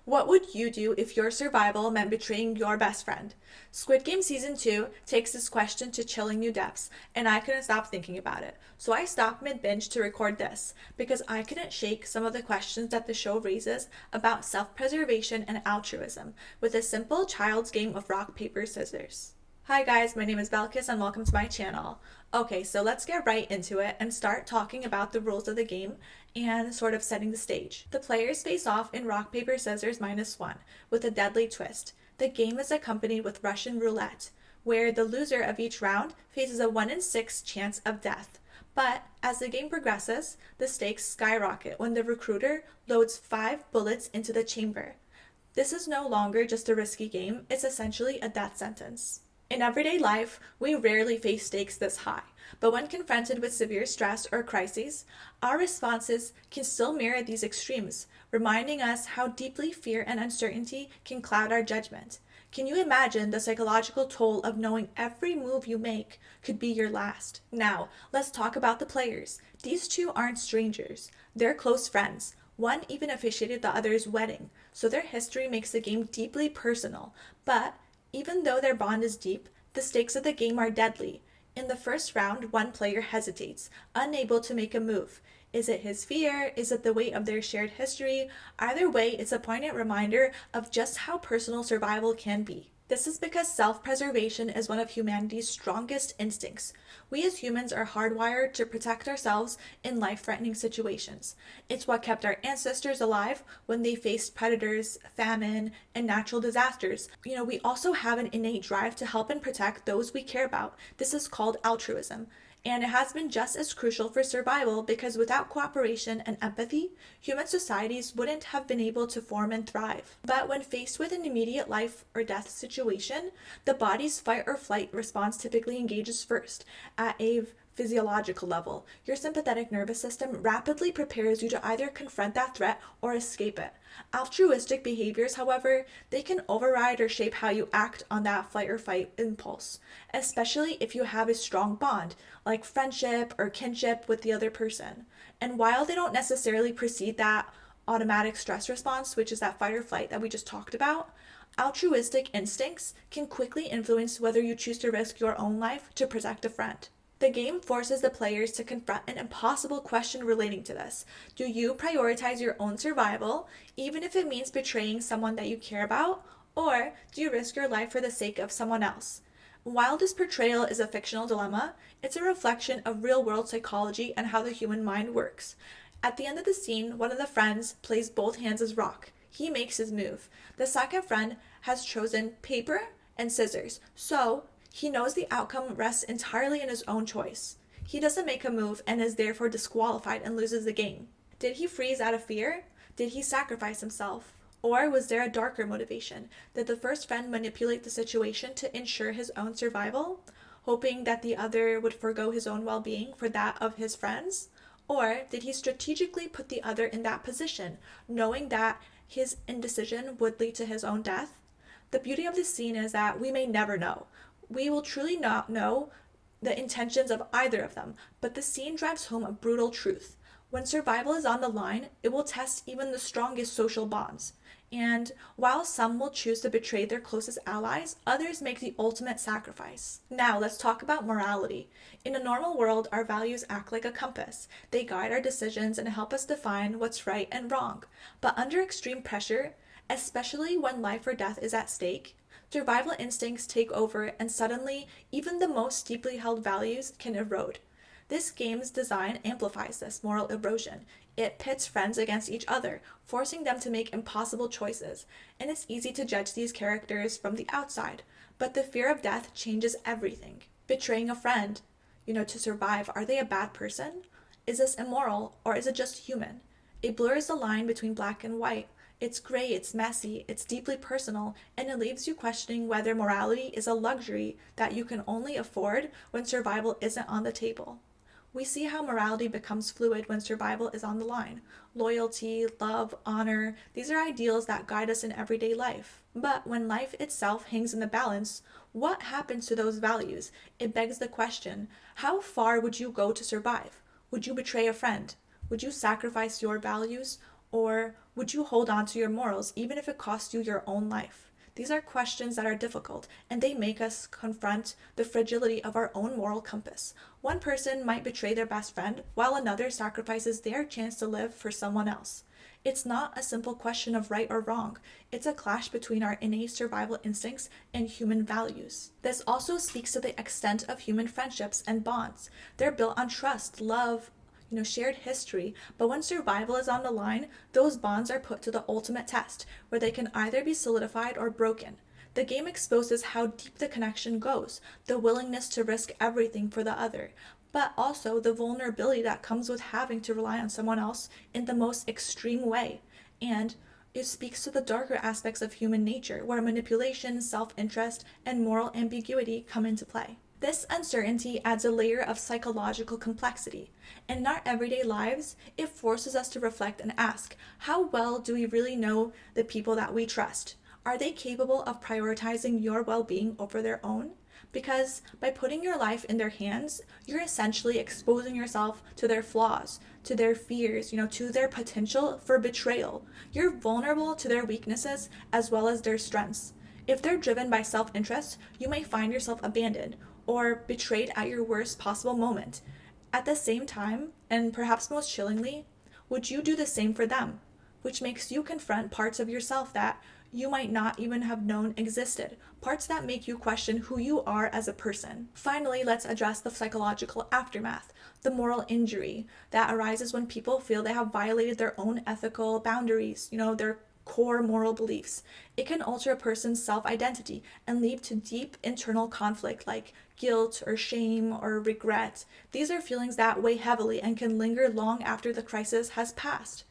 What would you do if your survival meant betraying your best friend? Squid Game Season 2 takes this question to chilling new depths, and I couldn't stop thinking about it. So I stopped mid binge to record this because I couldn't shake some of the questions that the show raises about self preservation and altruism with a simple child's game of rock, paper, scissors. Hi guys, my name is Belkis and welcome to my channel. Okay, so let's get right into it and start talking about the rules of the game and sort of setting the stage. The players face off in rock, paper, scissors -1 with a deadly twist. The game is accompanied with Russian roulette, where the loser of each round faces a 1 in 6 chance of death. But as the game progresses, the stakes skyrocket when the recruiter loads 5 bullets into the chamber. This is no longer just a risky game, it's essentially a death sentence. In everyday life, we rarely face stakes this high, but when confronted with severe stress or crises, our responses can still mirror these extremes, reminding us how deeply fear and uncertainty can cloud our judgment. Can you imagine the psychological toll of knowing every move you make could be your last? Now, let's talk about the players. These two aren't strangers, they're close friends. One even officiated the other's wedding, so their history makes the game deeply personal, but even though their bond is deep, the stakes of the game are deadly. In the first round, one player hesitates, unable to make a move. Is it his fear? Is it the weight of their shared history? Either way, it's a poignant reminder of just how personal survival can be. This is because self-preservation is one of humanity's strongest instincts. We as humans are hardwired to protect ourselves in life-threatening situations. It's what kept our ancestors alive when they faced predators, famine, and natural disasters. We also have an innate drive to help and protect those we care about. This is called altruism. And it has been just as crucial for survival because without cooperation and empathy, human societies wouldn't have been able to form and thrive. But when faced with an immediate life or death situation, the body's fight or flight response typically engages first at a physiological level. Your sympathetic nervous system rapidly prepares you to either confront that threat or escape it. Altruistic behaviors, however, they can override or shape how you act on that flight or fight impulse, especially if you have a strong bond, like friendship or kinship with the other person. And while they don't necessarily precede that automatic stress response, which is that fight or flight that we just talked about, altruistic instincts can quickly influence whether you choose to risk your own life to protect a friend. The game forces the players to confront an impossible question relating to this. Do you prioritize your own survival, even if it means betraying someone that you care about, or do you risk your life for the sake of someone else? While this portrayal is a fictional dilemma, it's a reflection of real-world psychology and how the human mind works. At the end of the scene, one of the friends plays both hands as rock. He makes his move. The second friend has chosen paper and scissors, so he knows the outcome rests entirely in his own choice. He doesn't make a move and is therefore disqualified and loses the game. Did he freeze out of fear? Did he sacrifice himself? Or was there a darker motivation? Did the first friend manipulate the situation to ensure his own survival, hoping that the other would forgo his own well-being for that of his friends? Or did he strategically put the other in that position, knowing that his indecision would lead to his own death? The beauty of this scene is that we may never know. We will truly not know the intentions of either of them, but the scene drives home a brutal truth. When survival is on the line, it will test even the strongest social bonds. And while some will choose to betray their closest allies, others make the ultimate sacrifice. Now, let's talk about morality. In a normal world, our values act like a compass. They guide our decisions and help us define what's right and wrong. But under extreme pressure, especially when life or death is at stake, survival instincts take over and suddenly even the most deeply held values can erode. This game's design amplifies this moral erosion. It pits friends against each other, forcing them to make impossible choices, and it's easy to judge these characters from the outside, but the fear of death changes everything. Betraying a friend, to survive, are they a bad person? Is this immoral, or is it just human? It blurs the line between black and white. It's gray, it's messy, it's deeply personal, and it leaves you questioning whether morality is a luxury that you can only afford when survival isn't on the table. We see how morality becomes fluid when survival is on the line. Loyalty, love, honor, these are ideals that guide us in everyday life. But when life itself hangs in the balance, what happens to those values? It begs the question, how far would you go to survive? Would you betray a friend? Would you sacrifice your values? Or Would you hold on to your morals even if it cost you your own life? These are questions that are difficult, and they make us confront the fragility of our own moral compass. One person might betray their best friend, while another sacrifices their chance to live for someone else. It's not a simple question of right or wrong. It's a clash between our innate survival instincts and human values. This also speaks to the extent of human friendships and bonds. They're built on trust, love, shared history, but when survival is on the line, those bonds are put to the ultimate test, where they can either be solidified or broken. The game exposes how deep the connection goes, the willingness to risk everything for the other, but also the vulnerability that comes with having to rely on someone else in the most extreme way. And it speaks to the darker aspects of human nature, where manipulation, self-interest, and moral ambiguity come into play. This uncertainty adds a layer of psychological complexity. In our everyday lives, it forces us to reflect and ask, how well do we really know the people that we trust? Are they capable of prioritizing your well-being over their own? Because by putting your life in their hands, you're essentially exposing yourself to their flaws, to their fears, to their potential for betrayal. You're vulnerable to their weaknesses as well as their strengths. If they're driven by self-interest, you may find yourself abandoned or betrayed at your worst possible moment. At the same time, and perhaps most chillingly, would you do the same for them? Which makes you confront parts of yourself that you might not even have known existed, parts that make you question who you are as a person. Finally, let's address the psychological aftermath, the moral injury that arises when people feel they have violated their own ethical boundaries, their core moral beliefs. It can alter a person's self-identity and lead to deep internal conflict like guilt or shame or regret. These are feelings that weigh heavily and can linger long after the crisis has passed.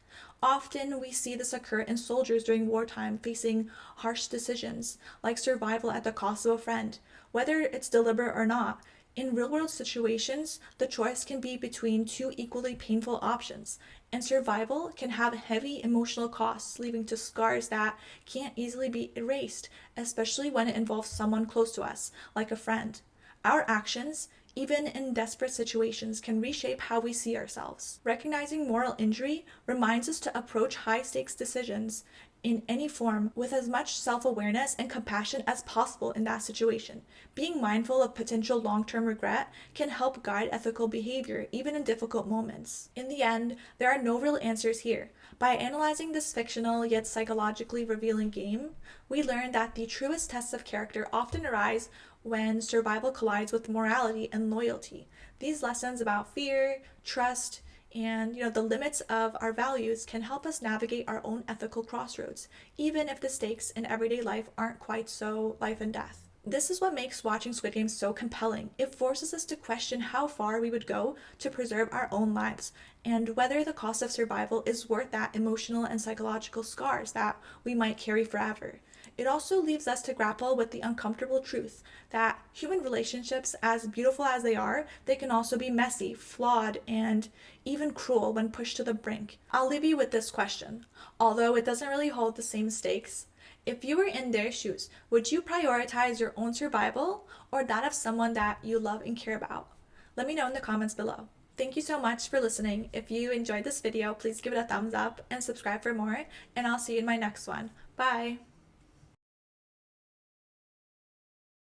Often we see this occur in soldiers during wartime facing harsh decisions, like survival at the cost of a friend. Whether it's deliberate or not, in real-world situations, the choice can be between two equally painful options, and survival can have heavy emotional costs, leading to scars that can't easily be erased, especially when it involves someone close to us, like a friend. Our actions, even in desperate situations, can reshape how we see ourselves. Recognizing moral injury reminds us to approach high-stakes decisions in any form with as much self-awareness and compassion as possible in that situation. Being mindful of potential long-term regret can help guide ethical behavior, even in difficult moments. In the end, there are no real answers here. By analyzing this fictional yet psychologically revealing game, we learn that the truest tests of character often arise when survival collides with morality and loyalty. These lessons about fear, trust, and the limits of our values can help us navigate our own ethical crossroads, even if the stakes in everyday life aren't quite so life and death. This is what makes watching Squid Game so compelling. It forces us to question how far we would go to preserve our own lives, and whether the cost of survival is worth that emotional and psychological scars that we might carry forever. It also leaves us to grapple with the uncomfortable truth that human relationships, as beautiful as they can also be messy, flawed, and even cruel when pushed to the brink. I'll leave you with this question. Although it doesn't really hold the same stakes, if you were in their shoes, would you prioritize your own survival or that of someone that you love and care about? Let me know in the comments below. Thank you so much for listening. If you enjoyed this video, please give it a thumbs up and subscribe for more, and I'll see you in my next one. Bye!